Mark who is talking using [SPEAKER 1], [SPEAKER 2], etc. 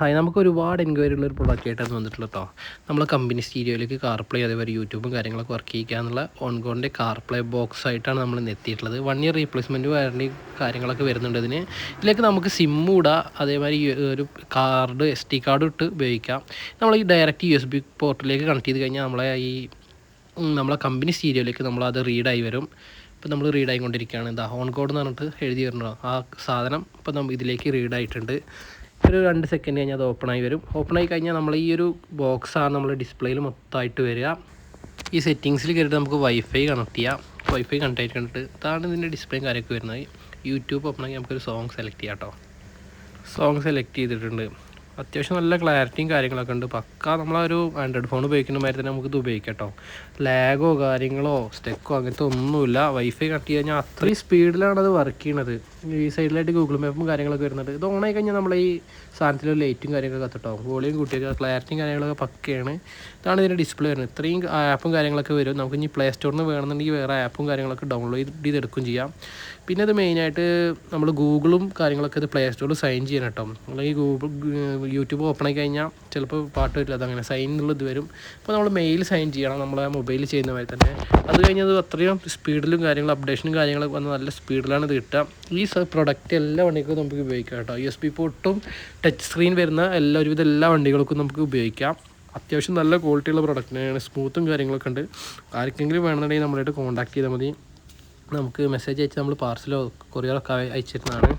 [SPEAKER 1] Hi, നമുക്ക് ഒരുപാട് enquiry ഉള്ളൊരു പ്രൊഡക്റ്റ് ആയിട്ടാണ് വന്നിട്ടുള്ളത് കേട്ടോ. നമ്മളെ കമ്പനി സ്റ്റീരിയോയിലേക്ക് കാർപ്ലേ അതേപോലെ യൂട്യൂബും കാര്യങ്ങളൊക്കെ വർക്ക് ചെയ്യുക എന്നുള്ള ഓൺഗോണിൻ്റെ കാർപ്ലേ ബോക്സ് ആയിട്ടാണ് നമ്മൾ ഇന്ന് എത്തിയിട്ടുള്ളത്. 1 ഇയർ റീപ്ലേസ്മെൻറ്റ് വാറണ്ടി കാര്യങ്ങളൊക്കെ വരുന്നുണ്ട് ഇതിന്. ഇതിലേക്ക് നമുക്ക് സിമ്മ് ഇടാം, അതേമാതിരി ഒരു കാർഡ് SD കാർഡ് ഇട്ട് ഉപയോഗിക്കാം. നമ്മൾ ഈ ഡയറക്റ്റ് USB പോർട്ടിലേക്ക് കണക്ട് ചെയ്ത് കഴിഞ്ഞാൽ നമ്മളെ കമ്പനി സ്റ്റീരിയോയിലേക്ക് നമ്മളത് റീഡായി വരും. ഇപ്പോൾ നമ്മൾ റീഡായിക്കൊണ്ടിരിക്കുകയാണ്. എന്താ ഓൺ കോഡ് എന്ന് പറഞ്ഞിട്ട് എഴുതി വരണോ ആ സാധനം ഇപ്പോൾ നമ്മൾ ഇതിലേക്ക് റീഡായിട്ടുണ്ട്. ഒരു 2 സെക്കൻഡ് കഴിഞ്ഞാൽ അത് ഓപ്പണായി വരും. ഓപ്പണായി കഴിഞ്ഞാൽ നമ്മൾ ഈ ഒരു ബോക്സാണ് നമ്മൾ ഡിസ്പ്ലേയിൽ മൊത്തമായിട്ട് വരിക. ഈ സെറ്റിങ്സിൽ കയറിയിട്ട് നമുക്ക് വൈഫൈ കണക്ട് ചെയ്യാം. വൈഫൈ കണക്ട് ആയിട്ട് കണ്ടിട്ട് ഇതാണ് ഇതിൻ്റെ ഡിസ്പ്ലേയും കാര്യമൊക്കെ വരുന്നത്. യൂട്യൂബ് ഓപ്പണാക്കി നമുക്കൊരു സോങ് സെലക്ട് ചെയ്യാം കേട്ടോ. സോങ് സെലക്ട് ചെയ്തിട്ടുണ്ട്. അത്യാവശ്യം നല്ല ക്ലാരിറ്റിയും കാര്യങ്ങളൊക്കെ ഉണ്ട്. പക്ക നമ്മളൊരു ആൻഡ്രോയിഡ് ഫോൺ ഉപയോഗിക്കുന്ന മാതിരി തന്നെ നമുക്കിത് ഉപയോഗിക്കാം കേട്ടോ. ലാഗോ കാര്യങ്ങളോ സ്റ്റെക്കോ അങ്ങനത്തെ ഒന്നുമില്ല. വൈഫൈ കണക്ട് ചെയ്ത് കഴിഞ്ഞാൽ അത്രയും സ്പീഡിലാണ് അത് വർക്ക് ചെയ്യണത്. ഈ സൈഡിലായിട്ട് ഗൂഗിൾ മാപ്പും കാര്യങ്ങളൊക്കെ വരുന്നുണ്ട്. ഇത് ഓണായി കഴിഞ്ഞാൽ നമ്മൾ ഈ സാധനത്തിൽ ലൈറ്റും കാര്യങ്ങളൊക്കെ കത്തിട്ടോ. വോളിയം കൂട്ടിയൊക്കെ ക്ലാരിറ്റിയും കാര്യങ്ങളൊക്കെ പക്കയാണ്. ഇതാണ് ഇതിൻ്റെ ഡിസ്പ്ലേ വരുന്നത്. ഇത്രയും ആപ്പും കാര്യങ്ങളൊക്കെ വരും. നമുക്ക് ഇനി പ്ലേ സ്റ്റോറിൽ നിന്ന് വേണമെന്നുണ്ടെങ്കിൽ വേറെ ആപ്പും കാര്യങ്ങളൊക്കെ ഡൗൺലോഡ് ചെയ്തെടുക്കുകയും ചെയ്യാം. പിന്നെ ഇത് മെയിനായിട്ട് നമ്മൾ ഗൂഗിളും കാര്യങ്ങളൊക്കെ ഇത് പ്ലേ സ്റ്റോറിൽ സൈൻ ചെയ്യണം കേട്ടോ. അല്ലെങ്കിൽ യൂട്യൂബ് ഓപ്പൺ ആയി കഴിഞ്ഞാൽ ചിലപ്പോൾ പാട്ട് വരില്ല, അതങ്ങനെ സൈൻ എന്നുള്ളത് വരും. അപ്പോൾ നമ്മൾ മെയിൽ സൈൻ ചെയ്യണം നമ്മളെ മൊബൈലിൽ ചെയ്യുന്ന മാതിരി തന്നെ. അത് കഴിഞ്ഞത് അത്രയും സ്പീഡിലും കാര്യങ്ങളും അപ്ഡേഷനും കാര്യങ്ങളൊക്കെ വന്ന് നല്ല സ്പീഡിലാണ് ഇത് കിട്ടുക. ഈ പ്രൊഡക്റ്റ് എല്ലാ വണ്ടികൾക്കും നമുക്ക് ഉപയോഗിക്കാം കേട്ടോ. USB പോർട്ടും ടച്ച് സ്ക്രീൻ വരുന്ന ഒരുവിധം എല്ലാ വണ്ടികൾക്കും നമുക്ക് ഉപയോഗിക്കാം. അത്യാവശ്യം നല്ല ക്വാളിറ്റിയുള്ള പ്രൊഡക്റ്റിനാണ്, സ്മൂത്തും കാര്യങ്ങളൊക്കെ ഉണ്ട്. ആർക്കെങ്കിലും വേണമെന്നുണ്ടെങ്കിൽ നമ്മളായിട്ട് കോൺടാക്ട് ചെയ്താൽ മതി. നമുക്ക് മെസ്സേജ് അയച്ച് നമ്മൾ പാർസലോ കൊറിയറൊക്കെ അയച്ചിരുന്നതാണ്.